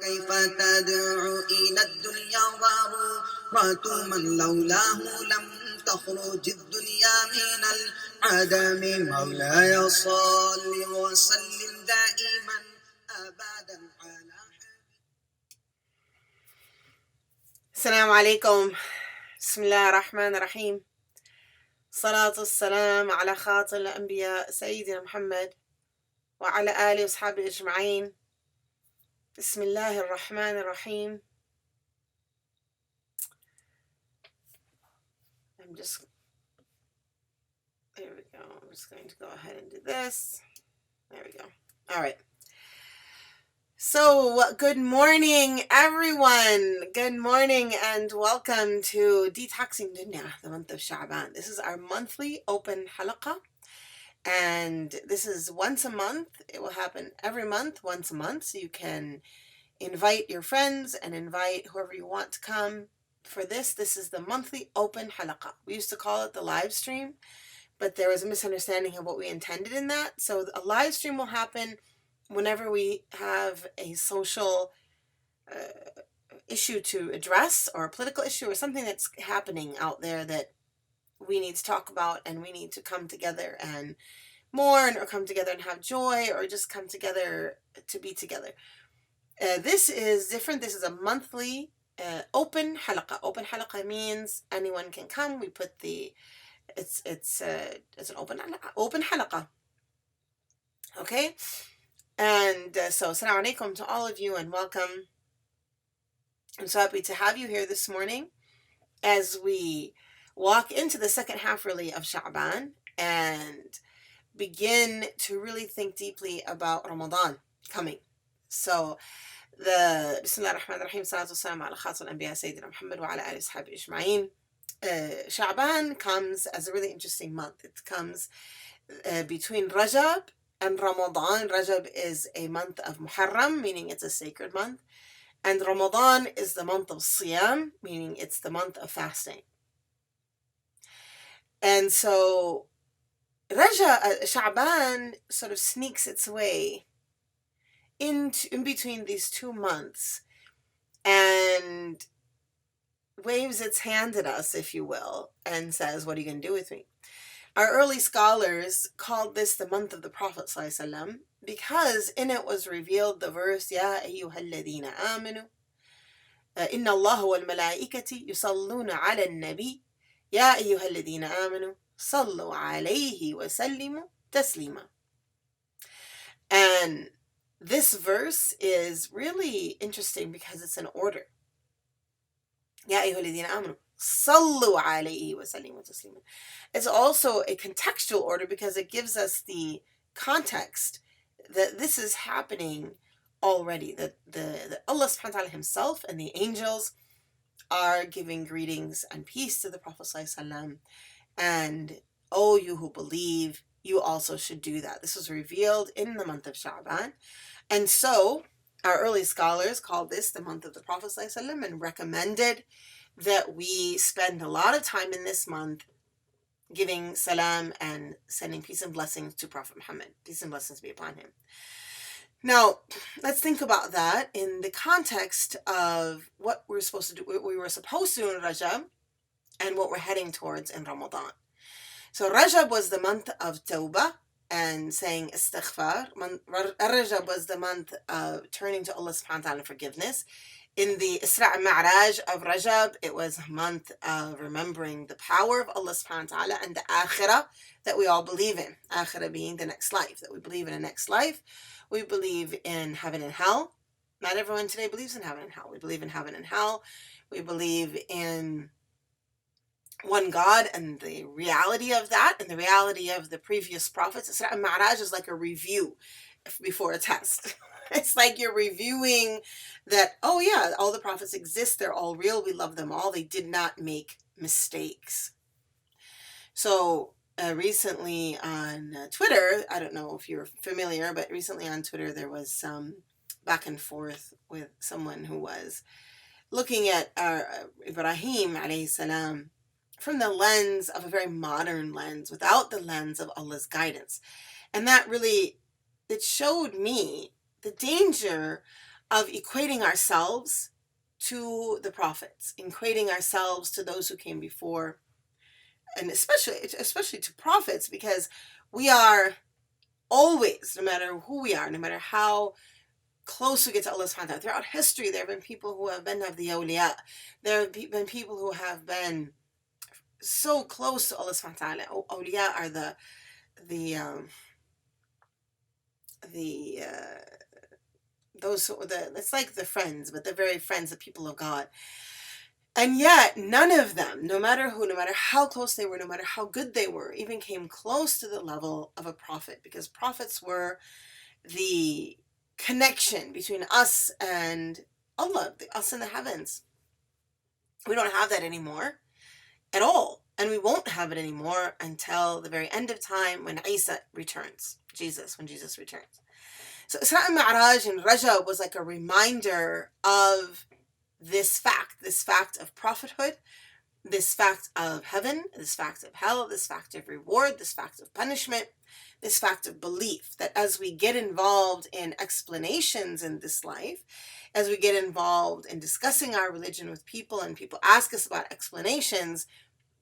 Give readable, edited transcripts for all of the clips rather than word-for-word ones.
كيف تدعو إلى الدنيا ضرورة من لولاه لم تخرج الدنيا من العدم مولاي صل وسلم دائما أبدا على السلام عليكم. بسم الله الرحمن الرحيم. صلاة والسلام على خاتم الأنبياء سيدنا محمد وعلى آله وأصحابه أجمعين. بسم الله الرحمن الرحيم. There we go. I'm just going to go ahead and do this. There we go. All right. So, good morning, everyone. Good morning and welcome to Detoxing Dunia, the month of Sha'ban. This is our monthly open halakha, and this is once a month. It will happen every month, once a month, so you can invite your friends and invite whoever you want to come for this. This is the monthly open halakha. We used to call it the live stream, but there was a misunderstanding of what we intended in that. So a live stream will happen whenever we have a social issue to address, or a political issue, or something that's happening out there that we need to talk about, and we need to come together and mourn, or come together and have joy, or just come together to be together. This is different. This is a monthly open halakha. Open halakha means anyone can come. We put it's an open halakha. Okay. And so, assalamu alaikum to all of you and welcome. I'm so happy to have you here this morning as we walk into the second half, really, of Sha'ban and begin to really think deeply about Ramadan coming. So, the Bismillah ar-Rahman ar-Rahim, salatu wassalam ala khatam al-Anbiya Sayyidina Muhammad wa ala alihi wa sahbihi ajma'in. Sha'ban comes as a really interesting month. It comes between Rajab and Ramadan. Rajab is a month of Muharram, meaning it's a sacred month. And Ramadan is the month of Siyam, meaning it's the month of fasting. And so Sha'ban sort of sneaks its way in between these 2 months and waves its hand at us, if you will, and says, what are you going to do with me? Our early scholars called this the month of the Prophet ﷺ because in it was revealed the verse, Ya ayyuhalladhina amanu, inna Allah wal malaikati yusalluna ala nabi, Ya ayyuhalladhina amanu, sallu alayhi wa sallimu taslima. And this verse is really interesting because it's an order. Ya ayyuhalladhina amanu, sallu alayhi wa sallimu taslima. It's also a contextual order because it gives us the context that this is happening already, that Allah subhanahu wa ta'ala himself and the angels are giving greetings and peace to the Prophet ﷺ. And oh, you who believe, you also should do that. This was revealed in the month of Sha'ban. And so our early scholars called this the month of the Prophet ﷺ and recommended that we spend a lot of time in this month giving salam and sending peace and blessings to Prophet Muhammad. Peace and blessings be upon him. Now, let's think about that in the context of what we're supposed to do, what we were supposed to do in Rajab, and what we're heading towards in Ramadan. So Rajab was the month of Tawbah and saying istighfar. Rajab was the month of turning to Allah subhanahu wa ta'ala forgiveness. In the Isra' al-Ma'raj of Rajab, it was a month of remembering the power of Allah subhanahu wa ta'ala and the akhirah that we all believe in. Akhirah being the next life, that we believe in a next life. We believe in heaven and hell. Not everyone today believes in heaven and hell. We believe in heaven and hell. We believe in one God and the reality of that and the reality of the previous prophets. Isra' al-Ma'raj is like a review before a test. It's like you're reviewing that, oh yeah, all the prophets exist. They're all real. We love them all. They did not make mistakes. So recently on Twitter, I don't know if you're familiar, but recently on Twitter there was some back and forth with someone who was looking at Ibrahim alayhi salam from the lens of a very modern lens, without the lens of Allah's guidance. And that really, it showed me the danger of equating ourselves to the prophets, equating ourselves to those who came before, and especially to prophets, because we are always, no matter who we are, no matter how close we get to Allah subhanahu wa ta'ala, throughout history, there have been people who have been of the awliya. There have been people who have been so close to Allah subhanahu wa ta'ala. Awliya are the those who it's like the friends, but the very friends, the people of God. And yet, none of them, no matter who, no matter how close they were, no matter how good they were, even came close to the level of a prophet, because prophets were the connection between us and Allah, us in the heavens. We don't have that anymore at all. And we won't have it anymore until the very end of time, when Isa returns. When Jesus returns. So Isra and Mi'raj and Rajab was like a reminder of this fact of prophethood, this fact of heaven, this fact of hell, this fact of reward, this fact of punishment, this fact of belief, that as we get involved in explanations in this life, as we get involved in discussing our religion with people, and people ask us about explanations,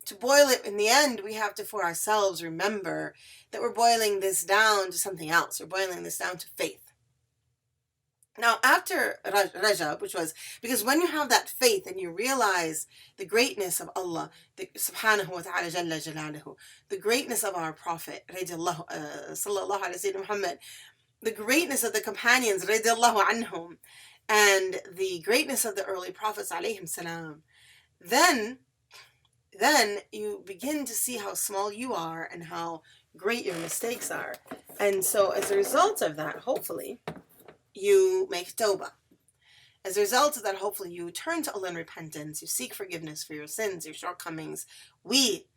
to boil it in the end, we have to for ourselves remember that we're boiling this down to something else. We're boiling this down to faith. Now, after Rajab, which was, because when you have that faith and you realize the greatness of Allah, subhanahu wa ta'ala, jalla jalaluhu, the greatness of our Prophet, sallallahu alayhi wa Muhammad, the greatness of the companions, radiallahu anhum, and the greatness of the early prophets, alayhim salam, then you begin to see how small you are and how great your mistakes are. And so as a result of that, hopefully, you make tawbah. As a result of that, hopefully you turn to Allah in repentance. You seek forgiveness for your sins, your shortcomings. We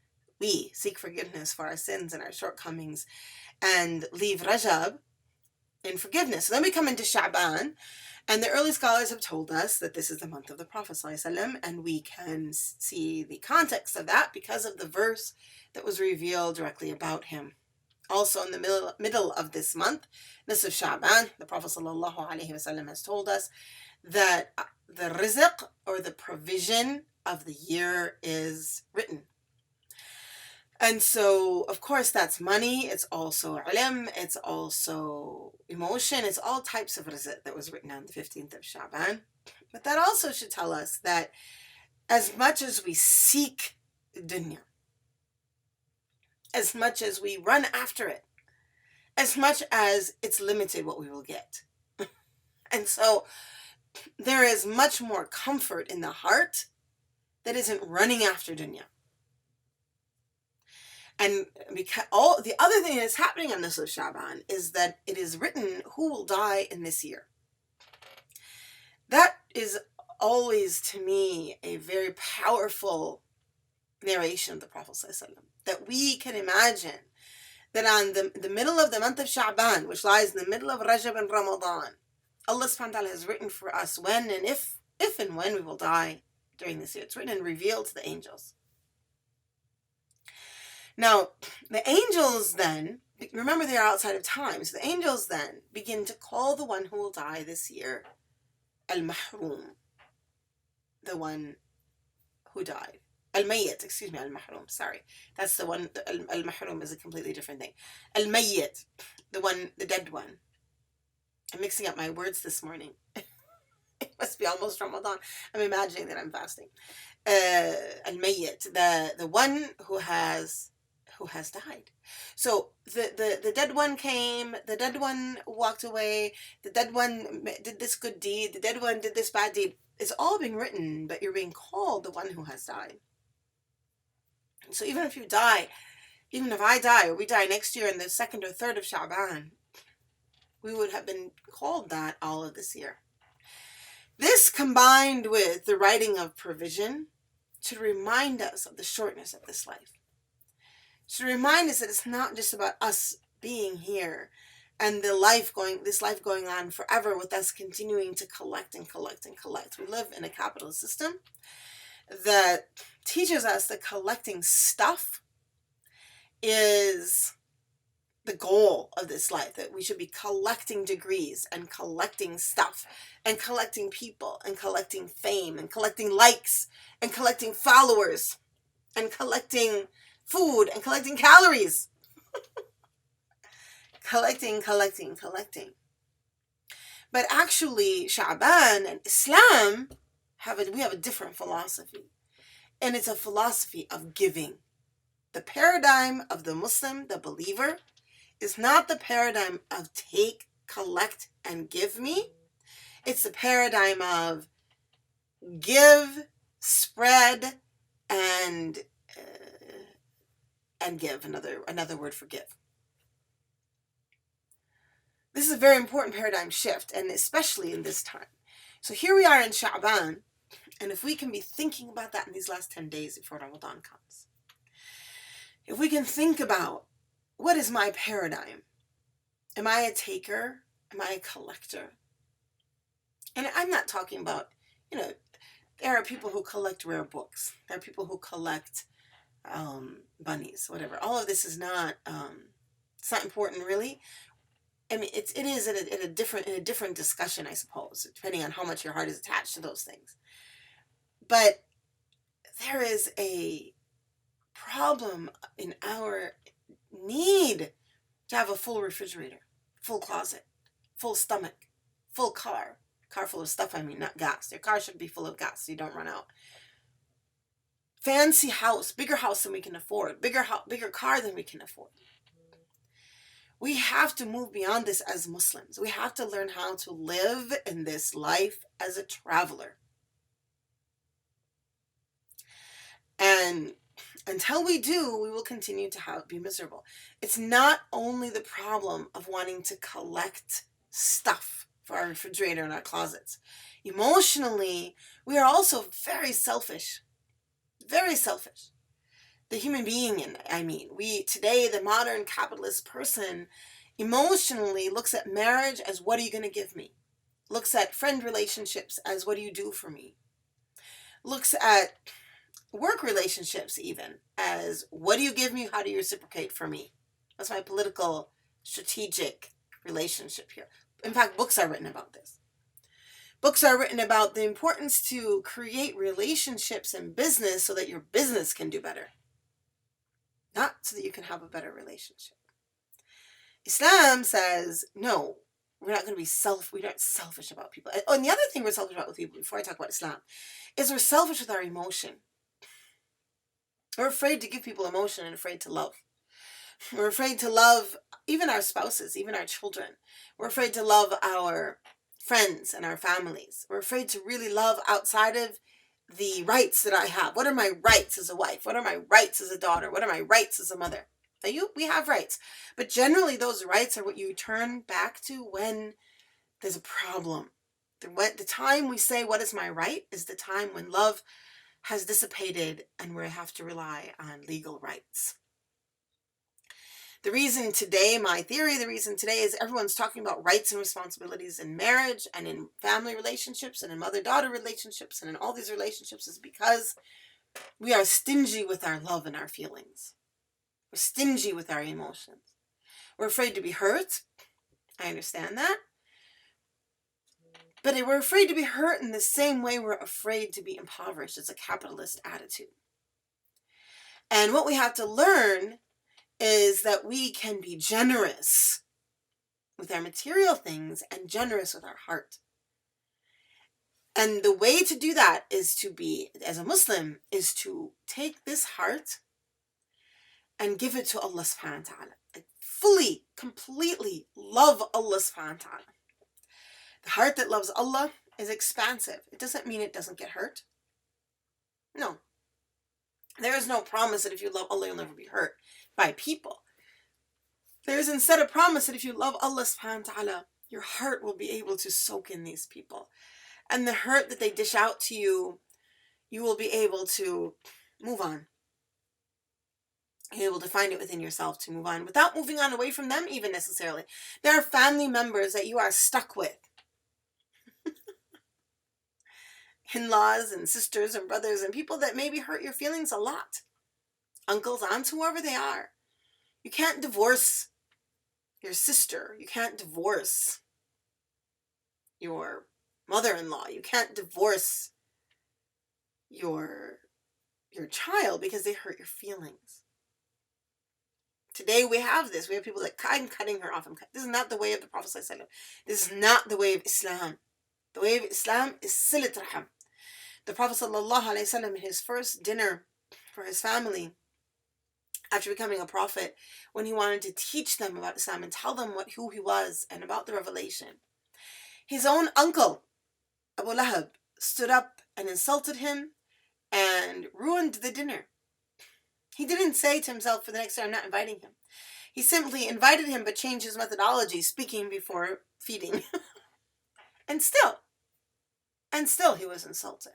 seek forgiveness for our sins and our shortcomings, and leave Rajab in forgiveness. So then we come into Sha'ban, and the early scholars have told us that this is the month of the Prophet ﷺ, and we can see the context of that because of the verse that was revealed directly about him. Also in the middle of this month, this is Sha'ban, the Prophet ﷺ has told us that the rizq, or the provision of the year, is written. And so, of course, that's money, it's also ilm, it's also emotion, it's all types of rizq that was written on the 15th of Sha'ban. But that also should tell us that as much as we seek dunya, as much as we run after it, as much as it's limited what we will get. And so there is much more comfort in the heart that isn't running after dunya. And because the other thing that's happening on this of Shaban is that it is written who will die in this year. That is always, to me, a very powerful narration of the Prophet ﷺ, that we can imagine that on the middle of the month of Sha'ban, which lies in the middle of Rajab and Ramadan, Allah subhanahu wa ta'ala has written for us when and if and when we will die during this year. It's written and revealed to the angels. Now, the angels then, remember they are outside of time, so the angels then begin to call the one who will die this year al-mahrum, the one who died. Al-mayyit, excuse me, al-mahrum, sorry. That's the one, al-mahrum is a completely different thing. Al-mayyit, the dead one. I'm mixing up my words this morning. It must be almost Ramadan. I'm imagining that I'm fasting. Al-mayyit, the one who has died. So the dead one came, the dead one walked away, the dead one did this good deed, the dead one did this bad deed. It's all being written, but you're being called the one who has died. So even if you die, even if I die, or we die next year in the 2nd or 3rd of Sha'ban, we would have been called that all of this year. This, combined with the writing of provision, should remind us of the shortness of this life. To remind us that it's not just about us being here and this life going on forever with us continuing to collect and collect and collect. We live in a capitalist system that teaches us that collecting stuff is the goal of this life, that we should be collecting degrees and collecting stuff and collecting people and collecting fame and collecting likes and collecting followers and collecting food and collecting calories. Collecting. But actually, Sha'ban and Islam we have a different philosophy. And it's a philosophy of giving. The paradigm of the Muslim, the believer, is not the paradigm of take, collect, and give me. It's the paradigm of give, spread, and give. Another word for give. This is a very important paradigm shift, and especially in this time. So here we are in Sha'ban, and if we can be thinking about that in these last 10 days before Ramadan comes, if we can think about, what is my paradigm? Am I a taker? Am I a collector? And I'm not talking about, there are people who collect rare books. There are people who collect bunnies, whatever. All of this is not, it's not important really. I mean, it is in a different discussion, I suppose, depending on how much your heart is attached to those things. But there is a problem in our need to have a full refrigerator, full closet, full stomach, full car full of stuff, I mean, not gas. Your car should be full of gas so you don't run out. Fancy house, bigger house than we can afford, bigger car than we can afford. We have to move beyond this as Muslims. We have to learn how to live in this life as a traveler. And until we do, we will continue to be miserable. It's not only the problem of wanting to collect stuff for our refrigerator and our closets. Emotionally, we are also very selfish. Very selfish. The human being, today, the modern capitalist person emotionally looks at marriage as, what are you going to give me? Looks at friend relationships as, what do you do for me? Looks at work relationships even as, what do you give me? How do you reciprocate for me? That's my political, strategic relationship here. In fact, books are written about this. Books are written about the importance to create relationships in business so that your business can do better. Not so that you can have a better relationship. Islam says, no, we're not going to be we're not selfish about people. Oh, and the other thing we're selfish about with people, before I talk about Islam, is we're selfish with our emotion. We're afraid to give people emotion and afraid to love. We're afraid to love even our spouses, even our children. We're afraid to love our friends and our families. We're afraid to really love outside of the rights that I have. What are my rights as a wife? What are my rights as a daughter? What are my rights as a mother? Now we have rights, but generally those rights are what you turn back to when there's a problem. The time we say, what is my right, is the time when love has dissipated and we have to rely on legal rights. The reason today is everyone's talking about rights and responsibilities in marriage and in family relationships and in mother-daughter relationships and in all these relationships is because we are stingy with our love and our feelings. We're stingy with our emotions. We're afraid to be hurt. I understand that. But we're afraid to be hurt in the same way we're afraid to be impoverished. It's a capitalist attitude. And what we have to learn is that we can be generous with our material things and generous with our heart. And the way to do that is to be, as a Muslim, is to take this heart and give it to Allah subhanahu wa ta'ala. Like fully, completely love Allah subhanahu wa ta'ala. The heart that loves Allah is expansive. It doesn't mean it doesn't get hurt. No. There is no promise that if you love Allah, you'll never be hurt by people. There is instead a promise that if you love Allah subhanahu wa ta'ala, your heart will be able to soak in these people. And the hurt that they dish out to you, you will be able to move on. You're able to find it within yourself to move on without moving on away from them even necessarily. There are family members that you are stuck with. In-laws and sisters and brothers and people that maybe hurt your feelings a lot. Uncles, aunts, whoever they are. You can't divorce your sister. You can't divorce your mother-in-law. You can't divorce your child because they hurt your feelings. Today we have this. We have people like, I'm cutting her off. This is not the way of the Prophet ﷺ. This is not the way of Islam. The way of Islam is silat raham. The Prophet ﷺ, in his first dinner for his family, after becoming a prophet, when he wanted to teach them about Islam and tell them who he was and about the revelation, his own uncle, Abu Lahab, stood up and insulted him and ruined the dinner. He didn't say to himself, for the next year, I'm not inviting him. He simply invited him but changed his methodology, speaking before feeding. and still he was insulted.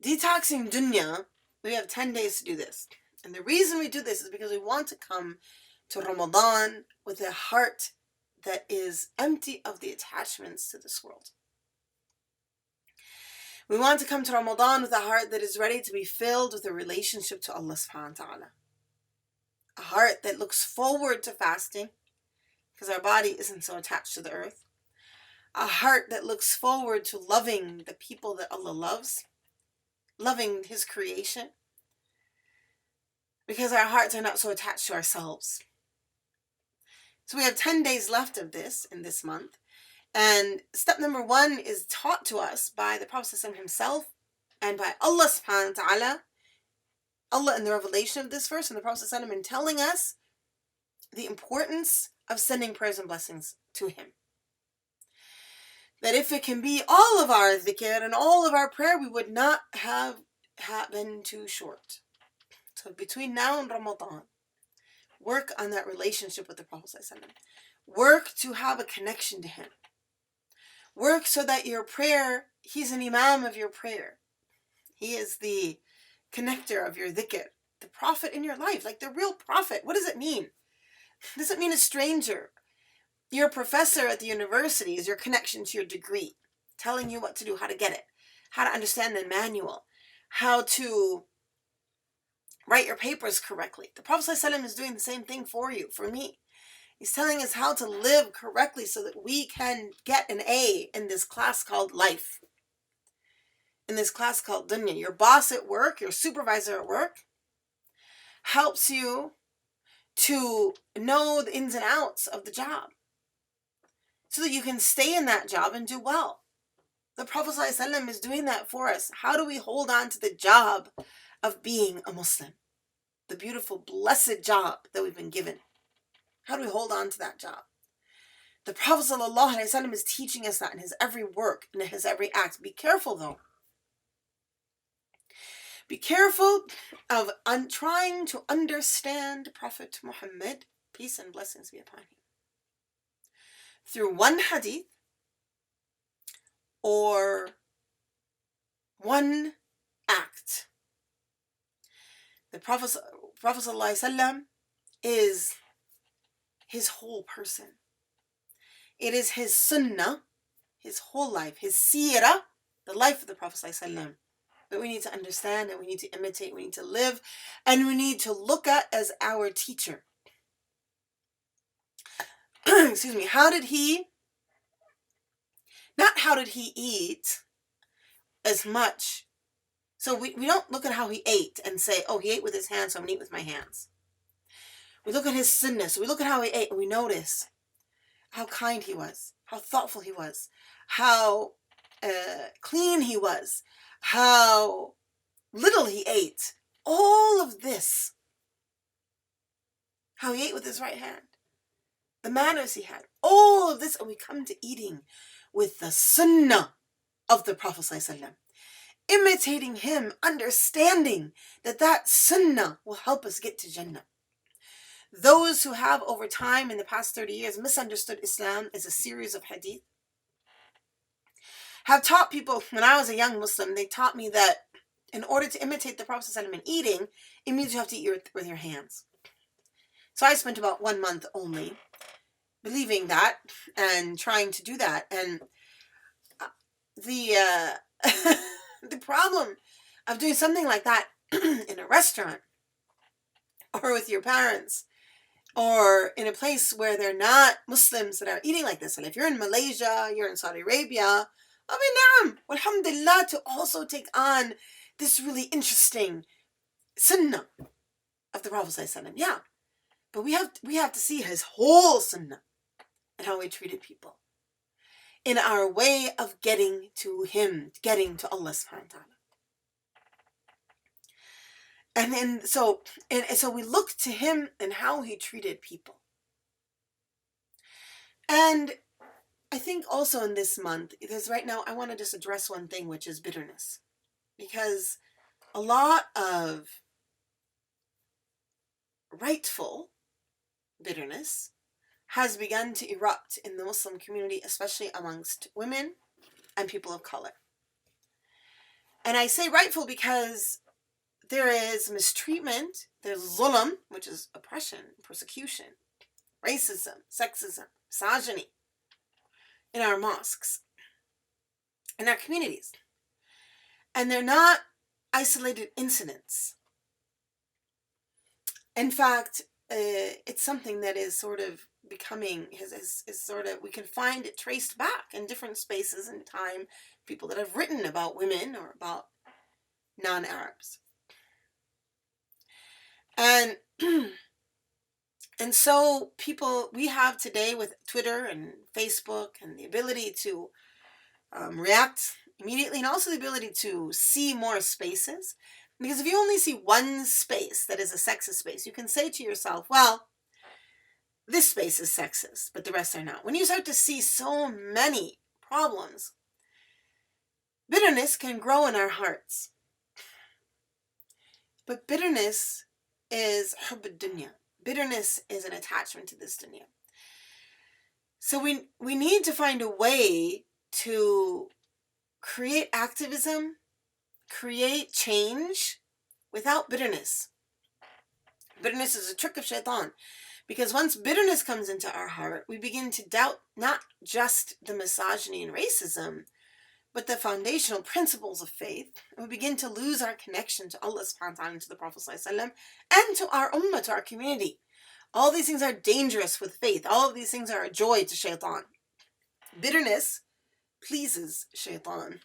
Detoxing Dunia, we have 10 days to do this. And the reason we do this is because we want to come to Ramadan with a heart that is empty of the attachments to this world. We want to come to Ramadan with a heart that is ready to be filled with a relationship to Allah subhanahu wa ta'ala. A heart that looks forward to fasting because our body isn't so attached to the earth. A heart that looks forward to loving the people that Allah loves, loving His creation, because our hearts are not so attached to ourselves. So we have 10 days left of this in this month. And step number 1 is taught to us by the Prophet ﷺ himself and by Allah subhanahu wa ta'ala. Allah in the revelation of this verse and the Prophet ﷺ in telling us the importance of sending prayers and blessings to him. That if it can be all of our dhikr and all of our prayer, we would not have been too short. So between now and Ramadan, work on that relationship with the Prophet ﷺ. Work to have a connection to him. Work so that your prayer, he's an imam of your prayer. He is the connector of your dhikr. The prophet in your life, like the real prophet. What does it mean? It doesn't mean a stranger. Your professor at the university is your connection to your degree, telling you what to do, how to get it, how to understand the manual, how to write your papers correctly. The Prophet ﷺ is doing the same thing for you, for me. He's telling us how to live correctly so that we can get an A in this class called life. In this class called dunya. Your boss at work, your supervisor at work, helps you to know the ins and outs of the job so that you can stay in that job and do well. The Prophet ﷺ is doing that for us. How do we hold on to the job of being a Muslim? The beautiful, blessed job that we've been given. How do we hold on to that job? The Prophet ﷺ is teaching us that in his every work, in his every act. Be careful though. Be careful of trying to understand Prophet Muhammad, peace and blessings be upon him, through one hadith or one act. The Prophet ﷺ is his whole person. It is his sunnah, his whole life, his seerah, the life of the Prophet ﷺ, that we need to understand and we need to imitate, we need to live, and we need to look at as our teacher. Excuse me, how did he eat as much? So we don't look at how he ate and say, oh, he ate with his hands, so I'm going to eat with my hands. We look at his sunnah, so we look at how he ate and we notice how kind he was, how thoughtful he was, how clean he was, how little he ate. All of this. How he ate with his right hand. The manners he had. All of this. And we come to eating with the sunnah of the Prophet ﷺ. Imitating him, understanding that sunnah will help us get to Jannah. Those who have over time in the past 30 years misunderstood Islam as a series of hadith have taught people, when I was a young Muslim, they taught me that in order to imitate the Prophet ﷺ in eating, it means you have to eat with your hands. So I spent about 1 month only believing that and trying to do that. And the the problem of doing something like that in a restaurant or with your parents, or in a place where they're not Muslims that are eating like this. And if you're in Malaysia, you're in Saudi Arabia, I mean, alhamdulillah, to also take on this really interesting Sunnah of the Prophet ﷺ. Yeah, but we have to see his whole Sunnah and how he treated people in our way of getting to him, getting to Allah subhanahu wa ta'ala. And so we look to him and how he treated people. And I think also in this month, because right now I want to just address one thing, which is bitterness. Because a lot of rightful bitterness has begun to erupt in the Muslim community, especially amongst women and people of color. And I say rightful because there is mistreatment, there's zulm, which is oppression, persecution, racism, sexism, misogyny in our mosques, in our communities. And they're not isolated incidents. In fact, it's something that is sort of becoming, is sort of, we can find it traced back in different spaces and time, people that have written about women or about non-Arabs. And and so people, we have today with Twitter and Facebook and the ability to react immediately, and also the ability to see more spaces. Because if you only see one space that is a sexist space, you can say to yourself, well, this space is sexist, but the rest are not. When you start to see so many problems, bitterness can grow in our hearts. But bitterness is hubb dunya. Bitterness is an attachment to this dunya. So we need to find a way to create activism, create change without bitterness. Bitterness is a trick of shaitan, because once bitterness comes into our heart, we begin to doubt not just the misogyny and racism, but the foundational principles of faith. And we begin to lose our connection to Allah subhanahu wa ta'ala and to the Prophet ﷺ and to our ummah, to our community. All these things are dangerous with faith. All of these things are a joy to shaitan. Bitterness pleases shaitan,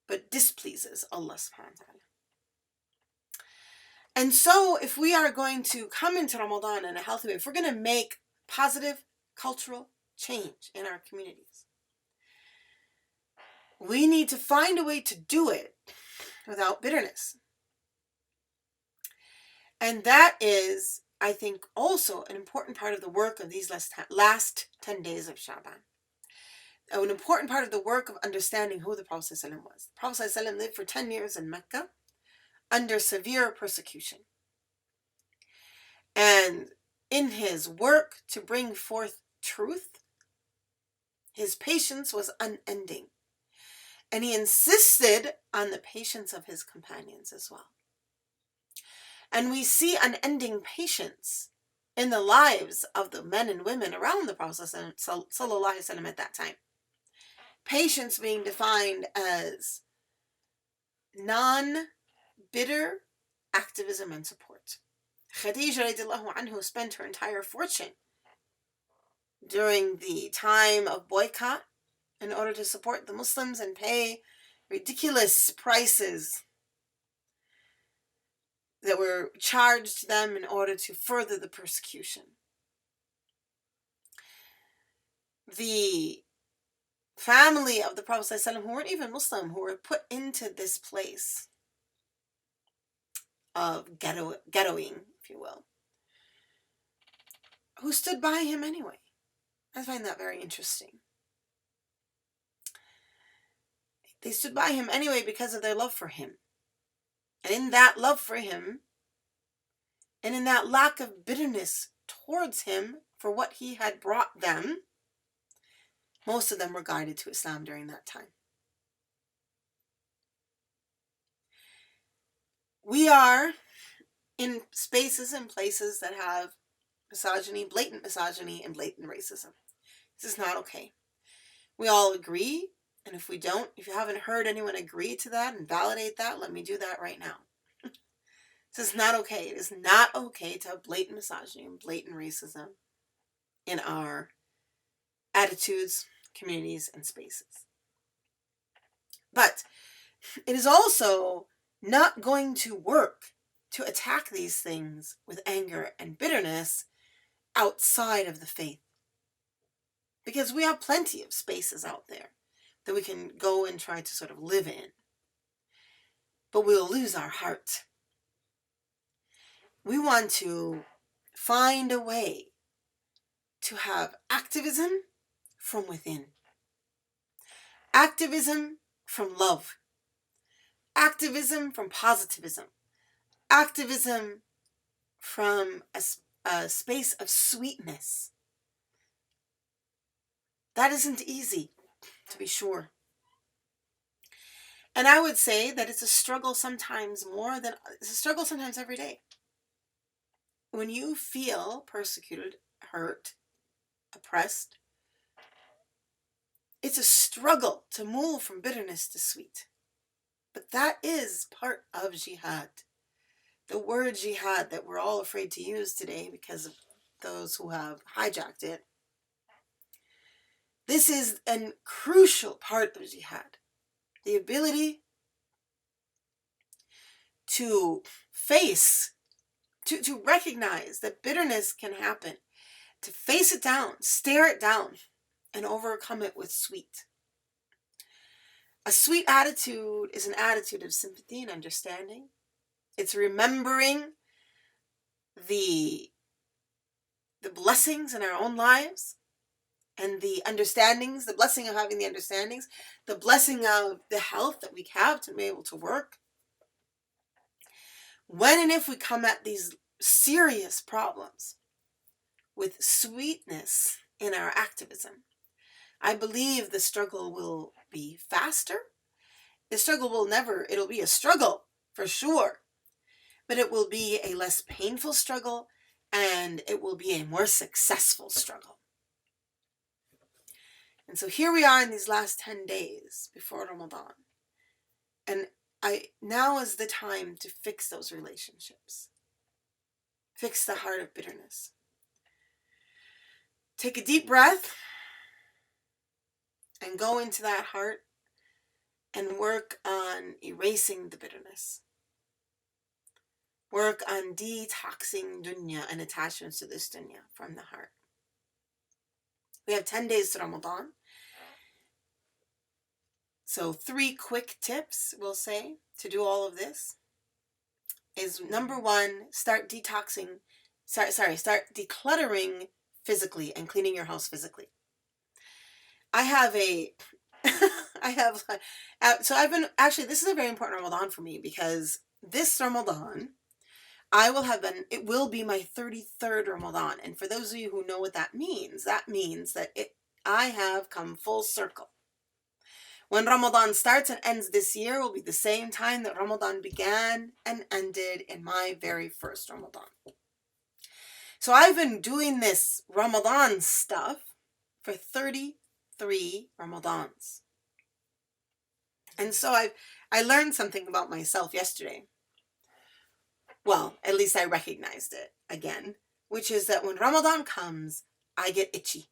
but displeases Allah subhanahu wa ta'ala. And so if we are going to come into Ramadan in a healthy way, if we're going to make positive cultural change in our communities, we need to find a way to do it without bitterness. And that is, I think, also an important part of the work of these last 10 days of Sha'ban. An important part of the work of understanding who the Prophet ﷺ was. The Prophet ﷺ lived for 10 years in Mecca under severe persecution. And in his work to bring forth truth, his patience was unending. And he insisted on the patience of his companions as well. And we see unending patience in the lives of the men and women around the Prophet ﷺ at that time. Patience being defined as non-bitter activism and support. Khadija radiallahu anhu spent her entire fortune during the time of boycott in order to support the Muslims and pay ridiculous prices that were charged them in order to further the persecution. The family of the Prophet ﷺ, who weren't even Muslim, who were put into this place of ghettoing, if you will, who stood by him anyway. I find that very interesting. They stood by him anyway because of their love for him. And in that love for him, and in that lack of bitterness towards him for what he had brought them, most of them were guided to Islam during that time. We are in spaces and places that have misogyny, blatant misogyny, and blatant racism. This is not okay. We all agree, and if we don't, if you haven't heard anyone agree to that and validate that, let me do that right now. This is not okay. It is not okay to have blatant misogyny and blatant racism in our attitudes, communities, and spaces. But it is also not going to work to attack these things with anger and bitterness outside of the faith. Because we have plenty of spaces out there that we can go and try to sort of live in. But we'll lose our heart. We want to find a way to have activism from within. Activism from love. Activism from positivism. Activism from a space of sweetness. That isn't easy, to be sure. And I would say that it's a struggle sometimes every day. When you feel persecuted, hurt, oppressed, it's a struggle to move from bitterness to sweet. But that is part of jihad. The word jihad that we're all afraid to use today because of those who have hijacked it. This is a crucial part of jihad. The ability to face, to recognize that bitterness can happen, to face it down, stare it down, and overcome it with sweet. A sweet attitude is an attitude of sympathy and understanding. It's remembering the blessings in our own lives and the understandings, the blessing of having the understandings, the blessing of the health that we have to be able to work. When and if we come at these serious problems with sweetness in our activism, I believe the struggle will be faster. The struggle it'll be a struggle for sure, but it will be a less painful struggle and it will be a more successful struggle. And so here we are in these last 10 days before Ramadan. And now is the time to fix those relationships. Fix the heart of bitterness. Take a deep breath and go into that heart and work on erasing the bitterness. Work on detoxing dunya and attachments to this dunya from the heart. We have 10 days to Ramadan. So 3 quick tips, we'll say, to do all of this is number 1, start decluttering physically and cleaning your house physically. This is a very important Ramadan for me because this Ramadan, it will be my 33rd Ramadan. And for those of you who know what that means that I have come full circle. When Ramadan starts and ends this year will be the same time that Ramadan began and ended in my very first Ramadan. So I've been doing this Ramadan stuff for 33 Ramadans. And so I learned something about myself yesterday. Well, at least I recognized it again, which is that when Ramadan comes, I get itchy.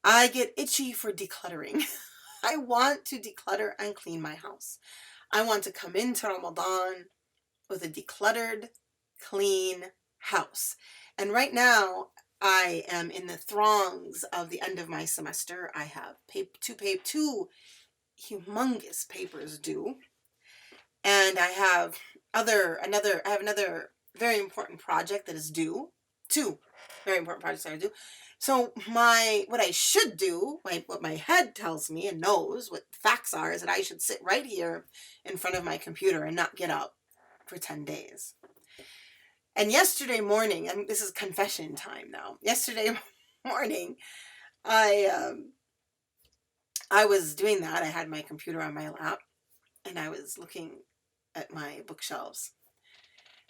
I get itchy for decluttering. I want to declutter and clean my house. I want to come into Ramadan with a decluttered, clean house. And right now, I am in the throngs of the end of my semester. I have two humongous papers due. And I have another very important project that is due. 2 very important projects that are due. So what I should do, what my head tells me and knows what the facts are, is that I should sit right here in front of my computer and not get up for 10 days. And yesterday morning, this is confession time now. Yesterday morning, I was doing that. I had my computer on my lap and I was looking at my bookshelves.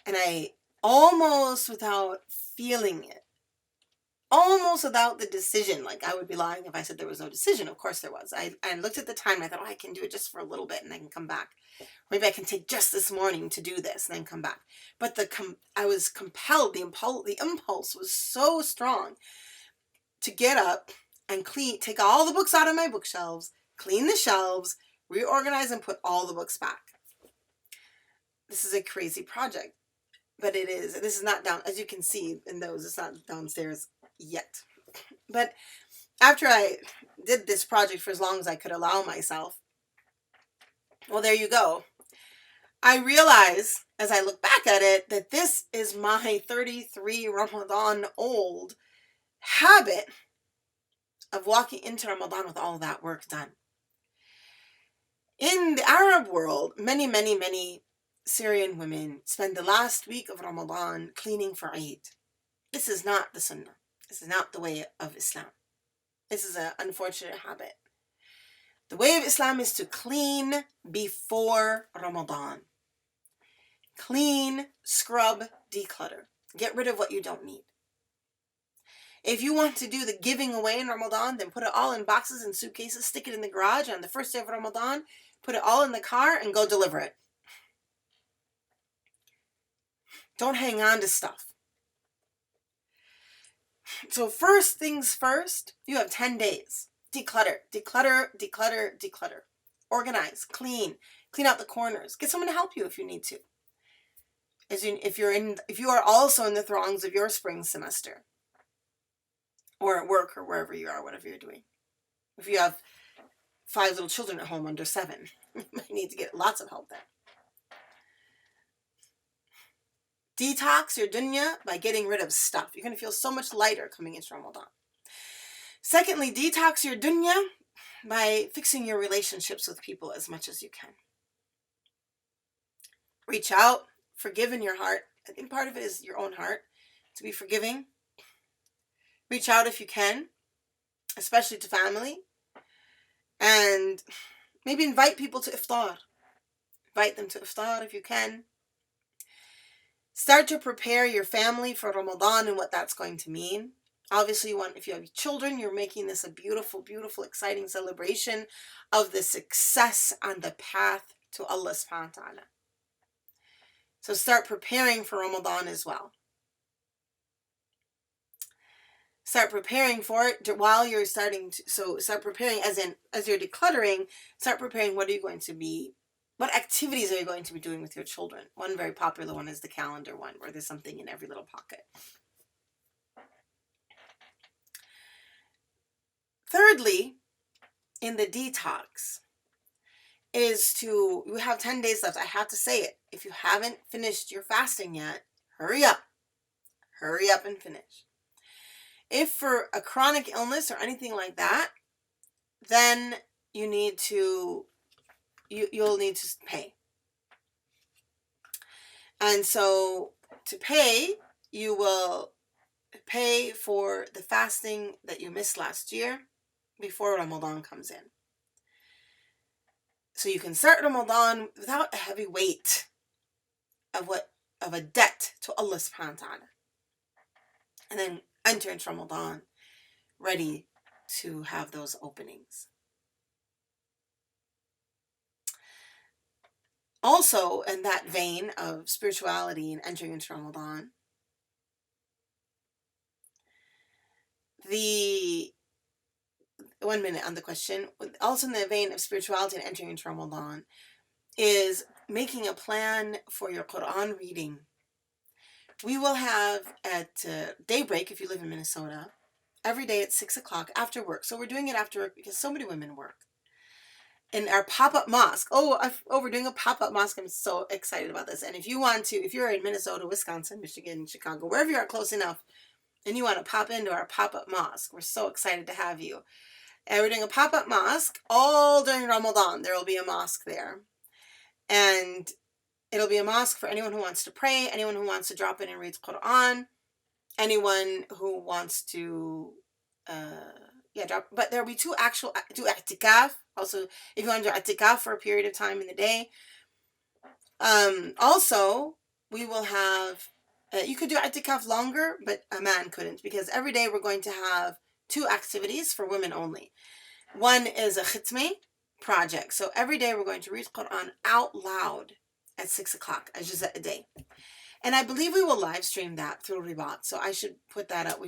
And I almost without feeling it, almost without the decision. Like, I would be lying if I said there was no decision. Of course there was. I looked at the time and I thought, oh, I can do it just for a little bit and I can come back. Maybe I can take just this morning to do this and then come back. But I was compelled, the impulse was so strong to get up and take all the books out of my bookshelves, clean the shelves, reorganize and put all the books back. This is a crazy project, but this is not down, as you can see in those, it's not downstairs yet. But after I did this project for as long as I could allow myself, well, there you go. I realize, as I look back at it, that this is my 33 Ramadan old habit of walking into Ramadan with all that work done. In the Arab world, many, many, many Syrian women spend the last week of Ramadan cleaning for Eid. This is not the Sunnah. This is not the way of Islam. This is an unfortunate habit. The way of Islam is to clean before Ramadan. Clean, scrub, declutter. Get rid of what you don't need. If you want to do the giving away in Ramadan, then put it all in boxes and suitcases, stick it in the garage on the first day of Ramadan, put it all in the car and go deliver it. Don't hang on to stuff. So first things first, you have 10 days. Declutter, declutter, declutter, declutter. Organize, clean out the corners. Get someone to help you if you need to. If you are also in the throngs of your spring semester, or at work, or wherever you are, whatever you're doing. If you have 5 little children at home under 7, you might need to get lots of help there. Detox your dunya by getting rid of stuff. You're going to feel so much lighter coming into Ramadan. Secondly, detox your dunya by fixing your relationships with people as much as you can. Reach out, forgive in your heart. I think part of it is your own heart, to be forgiving. Reach out if you can, especially to family. And maybe invite people to iftar. Invite them to iftar if you can. Start to prepare your family for Ramadan and what that's going to mean. Obviously, if you have children, you're making this a beautiful, beautiful, exciting celebration of the success on the path to Allah subhanahu wa ta'ala. So start preparing for Ramadan as well. Start preparing for it while you're starting to, so start preparing as you're decluttering, start preparing what activities are you going to be doing with your children? One very popular one is the calendar one, where there's something in every little pocket. Thirdly, in the detox, you have 10 days left. I have to say it. If you haven't finished your fasting yet, hurry up. Hurry up and finish. If for a chronic illness or anything like that, then you'll need to pay. And so to pay, you will pay for the fasting that you missed last year before Ramadan comes in. So you can start Ramadan without a heavy weight of a debt to Allah subhanahu wa ta'ala. And then enter into Ramadan ready to have those openings. Also, in that vein of spirituality and entering into Ramadan, one minute on the question, also in the vein of spirituality and entering into Ramadan, is making a plan for your Quran reading. We will have at daybreak, if you live in Minnesota, every day at 6 o'clock after work. So we're doing it after work because so many women work. In our pop-up mosque. We're doing a pop-up mosque. I'm so excited about this. And if you're in Minnesota, Wisconsin, Michigan, Chicago, wherever you are close enough, and you want to pop into our pop-up mosque, we're so excited to have you. And we're doing a pop-up mosque all during Ramadan. There will be a mosque there. And it'll be a mosque for anyone who wants to pray, anyone who wants to drop in and read Quran, anyone who wants to drop. But there'll be do i'tikaf. Also, if you want to do i'tikaf for a period of time in the day. Also, we will have You could do i'tikaf longer, but a man couldn't, because every day we're going to have 2 activities for women only. One is a khitme project. So every day we're going to read Quran out loud at 6 o'clock, a day. And I believe we will live stream that through Rabata. So I should put that up.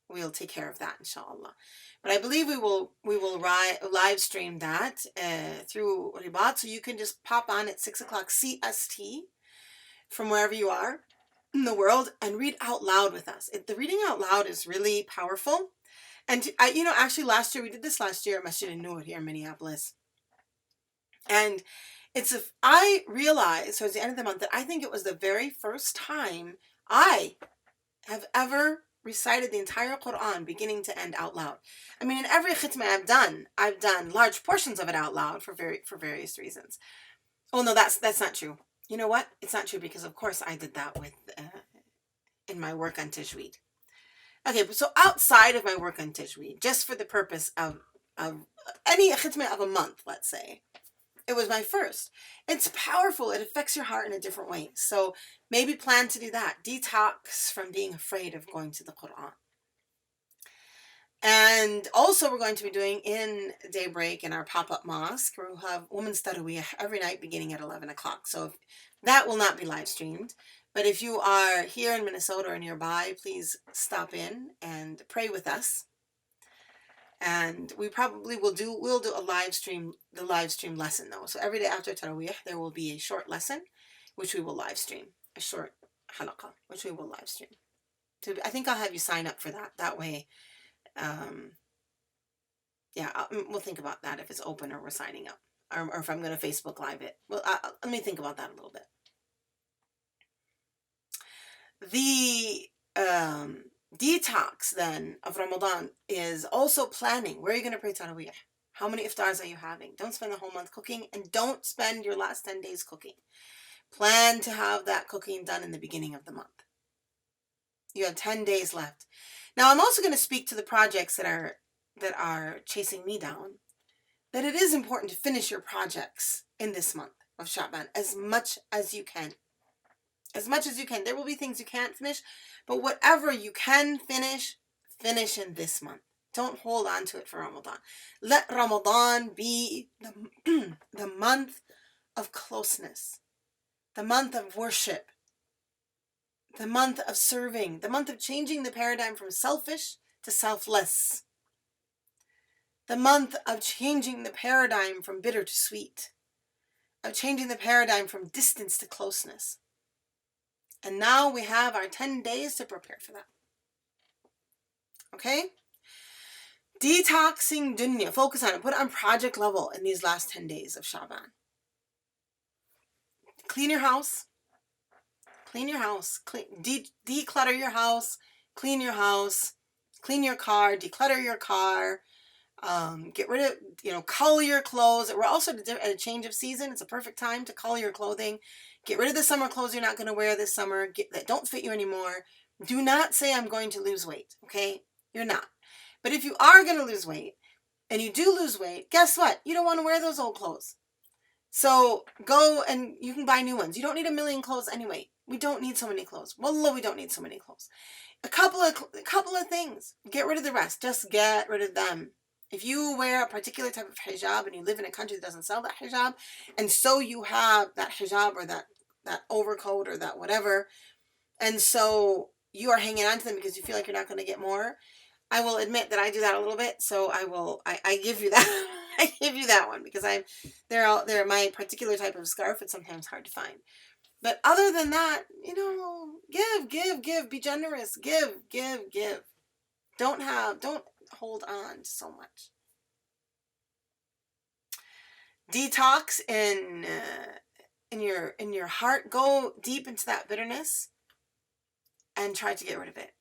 We'll take care of that, inshallah. But I believe we will live stream that through Rabata. So you can just pop on at 6 o'clock CST from wherever you are in the world and read out loud with us. The reading out loud is really powerful. And actually we did this last year at Masjid An-Nur here in Minneapolis. And I realized towards the end of the month that I think it was the very first time I have ever recited the entire Quran beginning to end out loud. I mean, in every khitmah I've done large portions of it out loud for various reasons. Oh no, that's not true. You know what? It's not true, because of course I did that with in my work on Tajweed. Okay, so outside of my work on Tajweed, just for the purpose of any khitmah of a month, let's say, it was my first. It's powerful. It affects your heart in a different way. So maybe plan to do that. Detox from being afraid of going to the Quran. And also we're going to be doing in Daybreak in our pop-up mosque, where we'll have women's tarawih every night beginning at 11 o'clock. So that will not be live streamed. But if you are here in Minnesota or nearby, please stop in and pray with us. And we probably we'll do a live stream lesson though. So every day after Tarawih, there will be a short lesson, which we will live stream. A short halakha, which we will live stream. So I think I'll have you sign up for that. That way, we'll think about that if it's open or we're signing up. Or if I'm going to Facebook Live it. Well, let me think about that a little bit. The detox then of Ramadan is also planning. Where are you going to pray Tarawih? How many iftars are you having? Don't spend the whole month cooking, and don't spend your last 10 days cooking. Plan to have that cooking done in the beginning of the month. You have 10 days left. Now, I'm also going to speak to the projects that are chasing me down, that it is important to finish your projects in this month of Sha'ban as much as you can. As much as you can. There will be things you can't finish, but whatever you can finish in this month. Don't hold on to it for Ramadan. Let Ramadan be the month of closeness, the month of worship, the month of serving, the month of changing the paradigm from selfish to selfless, the month of changing the paradigm from bitter to sweet, of changing the paradigm from distance to closeness. And now we have our 10 days to prepare for that. Okay? Detoxing Dunia. Focus on it. Put it on project level in these last 10 days of Shaban. Clean your house. Clean your house. Declutter your house. Clean your house. Clean your car. Declutter your car. Get rid of, cull your clothes. We're also at a change of season. It's a perfect time to cull your clothing. Get rid of the summer clothes you're not going to wear this summer that don't fit you anymore. Do not say I'm going to lose weight, okay? You're not. But if you are going to lose weight, and you do lose weight, guess what? You don't want to wear those old clothes. So go and you can buy new ones. You don't need a million clothes anyway. We don't need so many clothes. Wallah, we don't need so many clothes. A couple of things. Get rid of the rest. Just get rid of them. If you wear a particular type of hijab and you live in a country that doesn't sell that hijab, and so you have that hijab or that overcoat or that whatever, and so you are hanging on to them because you feel like you're not going to get more, I will admit that I do that a little bit, so I give you that. I give you that one, because they're my particular type of scarf. It's sometimes hard to find. But other than that, give, be generous, give. Don't hold on to so much. Detox in your heart. Go deep into that bitterness and try to get rid of it.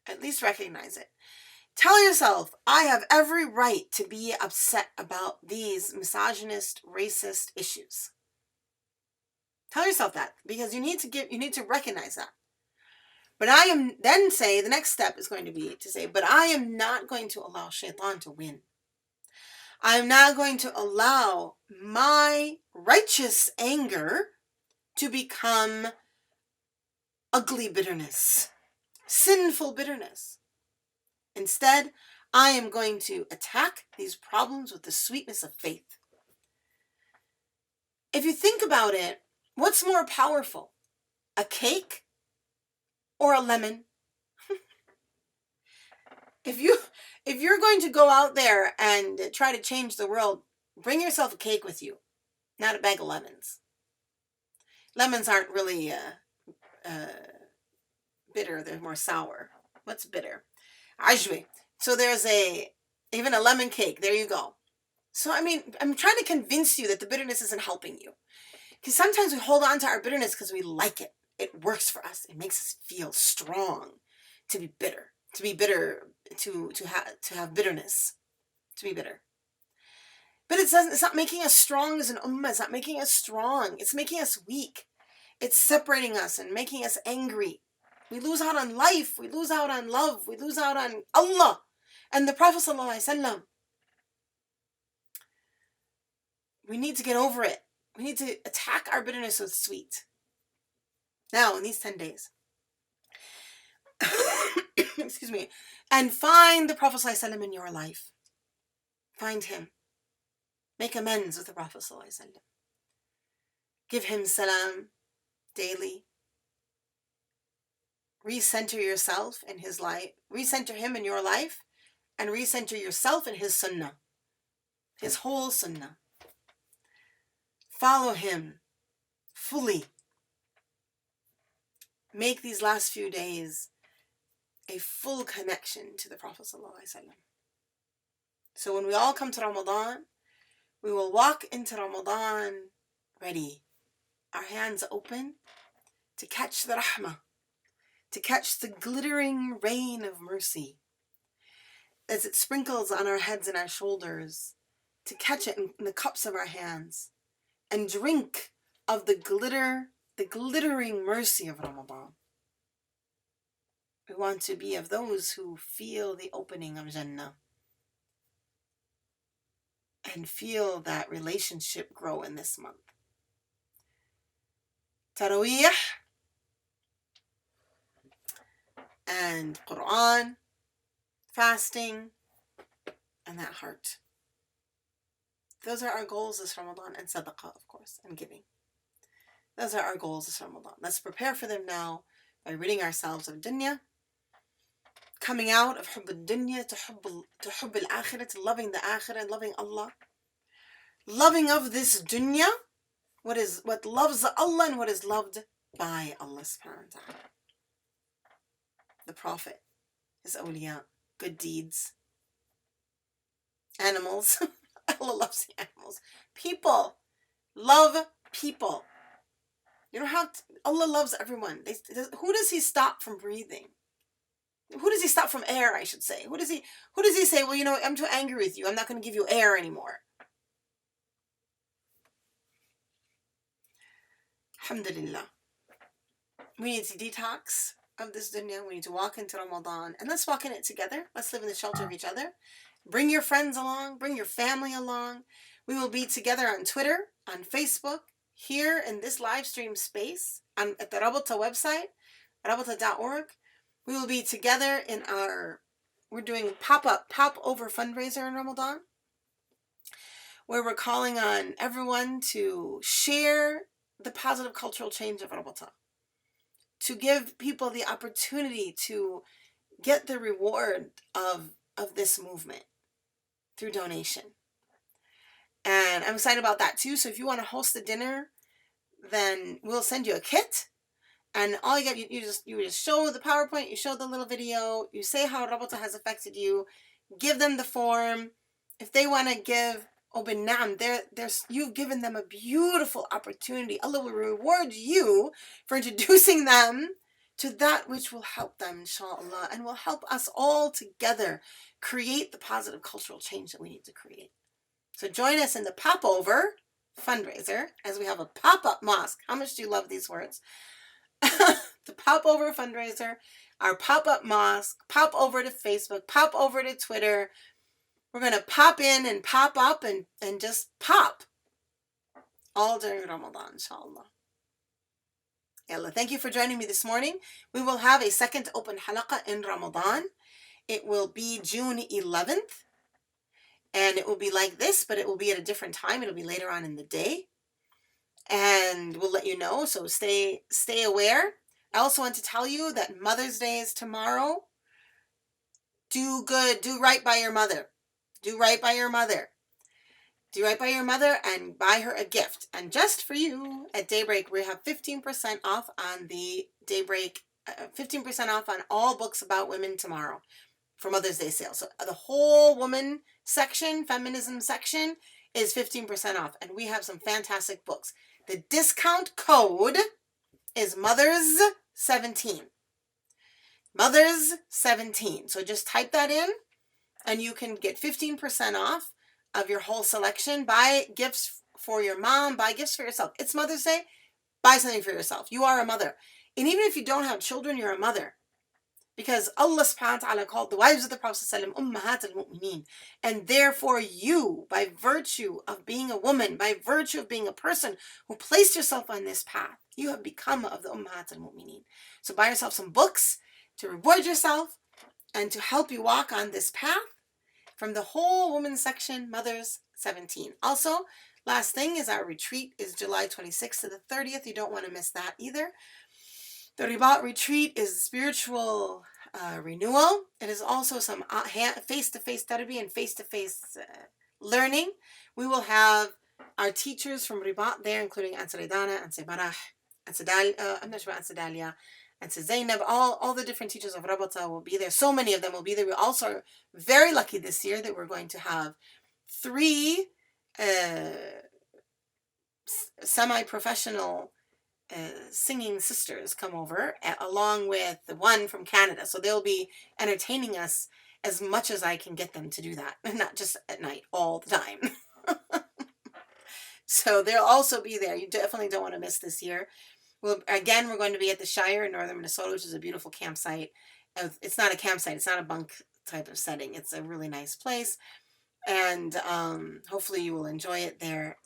At least recognize it. Tell yourself, I have every right to be upset about these misogynist, racist issues. Tell yourself that, because you need to recognize that. But the next step is going to be to say, but I am not going to allow Shaitan to win. I'm not going to allow my righteous anger to become ugly bitterness, sinful bitterness. Instead, I am going to attack these problems with the sweetness of faith. If you think about it, what's more powerful, a cake or a lemon? If you're going to go out there and try to change the world, bring yourself a cake with you, not a bag of lemons. Lemons aren't really bitter, they're more sour. What's bitter? Ajwe. So there's even a lemon cake. There you go. So I mean, I'm trying to convince you that the bitterness isn't helping you. Because sometimes we hold on to our bitterness because we like it. It works for us. It makes us feel strong to be bitter. To be bitter, to have bitterness. To be bitter. But it's not making us strong as an ummah. It's not making us strong. It's making us weak. It's separating us and making us angry. We lose out on life. We lose out on love. We lose out on Allah and the Prophet ﷺ. We need to get over it. We need to attack our bitterness with sweet. Now, in these 10 days. Excuse me. And find the Prophet ﷺ in your life. Find him. Make amends with the Prophet ﷺ. Give him salam daily. Recenter yourself in his life. Recenter him in your life. And recenter yourself in his sunnah. His whole sunnah. Follow him fully. Make these last few days a full connection to the Prophet ﷺ. So when we all come to Ramadan, we will walk into Ramadan ready. Our hands open to catch the rahmah, to catch the glittering rain of mercy as it sprinkles on our heads and our shoulders, to catch it in the cups of our hands and drink of the glittering mercy of Ramadan. We want to be of those who feel the opening of Jannah and feel that relationship grow in this month. Taraweeh and Quran, fasting, and that heart. Those are our goals this Ramadan, and sadaqah, of course, and giving. Those are our goals this Ramadan. Let's prepare for them now by ridding ourselves of dunya, coming out of hubb al-dunya to hubb al-akhirah, to loving the akhirah and loving Allah. Loving of this dunya, what loves Allah and what is loved by Allah subhanahu wa ta'ala. The Prophet, his awliya, good deeds, animals. Allah loves the animals. People. Love people. You don't have to, Allah loves everyone. Who does he stop from breathing? Who does he stop from air, I should say? Who does he say, well, I'm too angry with you. I'm not going to give you air anymore. Alhamdulillah. We need to detox of this dunya. We need to walk into Ramadan. And let's walk in it together. Let's live in the shelter of each other. Bring your friends along. Bring your family along. We will be together on Twitter, on Facebook, here in this live stream space, at the Rabata website, rabata.org. We will be together we're doing pop-over fundraiser in Ramadan, where we're calling on everyone to share the positive cultural change of Rabata, to give people the opportunity to get the reward of this movement through donation. And I'm excited about that too. So if you want to host a dinner, then we'll send you a kit. And all you get, you just show the PowerPoint, you show the little video, you say how Rabata has affected you, give them the form. If they want to give, Binam, you've given them a beautiful opportunity. Allah will reward you for introducing them to that which will help them, inshallah, and will help us all together create the positive cultural change that we need to create. So join us in the Popover fundraiser as we have a pop-up mosque. How much do you love these words? The Popover fundraiser, our pop-up mosque, pop over to Facebook, pop over to Twitter. We're going to pop in and pop up and just pop all during Ramadan, inshallah. Yalla, thank you for joining me this morning. We will have a second open halakha in Ramadan. It will be June 11th, and it will be like this, but it will be at a different time. It'll be later on in the day, and we'll let you know, so stay aware. I also want to tell you that Mother's Day is tomorrow. Do good, do right by your mother. Do right by your mother. Do right by your mother and buy her a gift. And just for you, at Daybreak, we have 15% off on the Daybreak, 15% off on all books about women tomorrow for Mother's Day sale. So the whole woman section, feminism section, is 15% off. And we have some fantastic books. The discount code is Mothers17. Mothers17. So just type that in and you can get 15% off of your whole selection. Buy gifts for your mom, buy gifts for yourself. It's Mother's Day. Buy something for yourself. You are a mother. And even if you don't have children, you're a mother. Because Allah subhanahu wa ta'ala called the wives of the Prophet Ummahat al-Mu'mineen. And therefore you, by virtue of being a woman, by virtue of being a person who placed yourself on this path, you have become of the Ummahat al-Mu'mineen. So buy yourself some books to reward yourself and to help you walk on this path. From the whole women's section, Mothers17. Also, last thing is our retreat is July 26th to the 30th. You don't want to miss that either. The Rabata retreat is spiritual renewal. It is also some face-to-face therapy and face-to-face learning. We will have our teachers from Rabata there, including Anse Tamara, Anse Barah, Anse Dalia, I'm not sure about Anse Dalia, and to Zainab, all the different teachers of Rabata will be there. So many of them will be there. We also are very lucky this year that we're going to have 3 semi-professional singing sisters come over, along with the one from Canada. So they'll be entertaining us as much as I can get them to do that. Not just at night, all the time. So they'll also be there. You definitely don't want to miss this year. Well, again, we're going to be at the Shire in northern Minnesota, which is a beautiful campsite. It's not a campsite. It's not a bunk type of setting. It's a really nice place. And hopefully you will enjoy it there.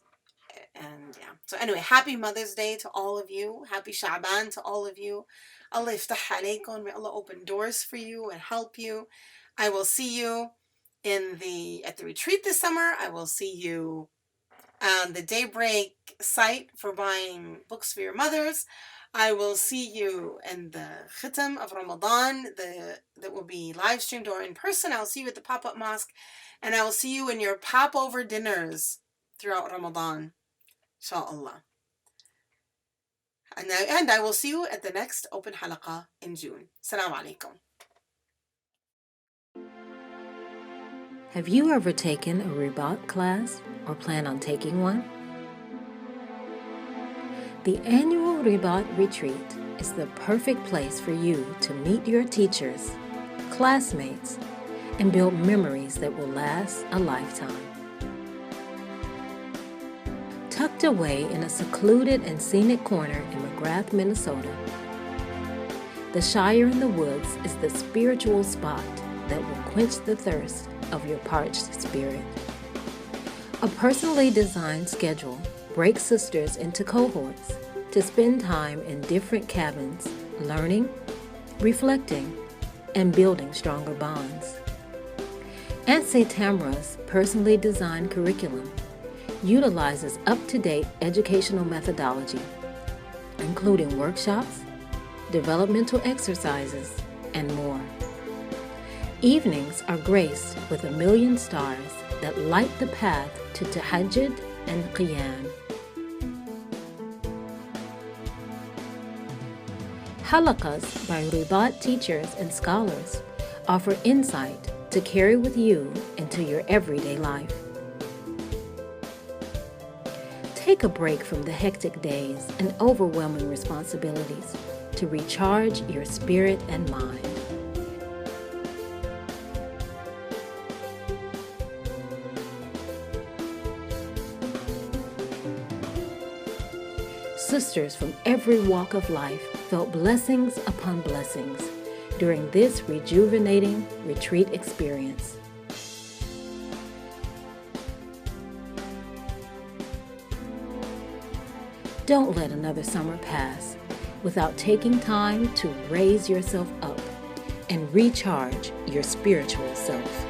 And yeah. So anyway, happy Mother's Day to all of you. Happy Sha'ban to all of you. Allah iftah alaykum. May Allah open doors for you and help you. I will see you at the retreat this summer. I will see you on the Daybreak site for buying books for your mothers. I will see you in the Khitam of Ramadan that will be live streamed or in person. I'll see you at the pop-up mosque, and I will see you in your pop-over dinners throughout Ramadan, inshallah. And I will see you at the next open halakha in June. Assalamu alaikum. Have you ever taken a Rabata class or plan on taking one? The annual Rabata retreat is the perfect place for you to meet your teachers, classmates, and build memories that will last a lifetime. Tucked away in a secluded and scenic corner in McGrath, Minnesota, the Shire in the Woods is the spiritual spot that will quench the thirst of your parched spirit. A personally designed schedule breaks sisters into cohorts to spend time in different cabins, learning, reflecting, and building stronger bonds. Anse Tamara's personally designed curriculum utilizes up-to-date educational methodology, including workshops, developmental exercises, and more. Evenings are graced with 1,000,000 stars that light the path to tahajjud and qiyam. Halakhas by Rabata teachers and scholars offer insight to carry with you into your everyday life. Take a break from the hectic days and overwhelming responsibilities to recharge your spirit and mind. Sisters from every walk of life felt blessings upon blessings during this rejuvenating retreat experience. Don't let another summer pass without taking time to raise yourself up and recharge your spiritual self.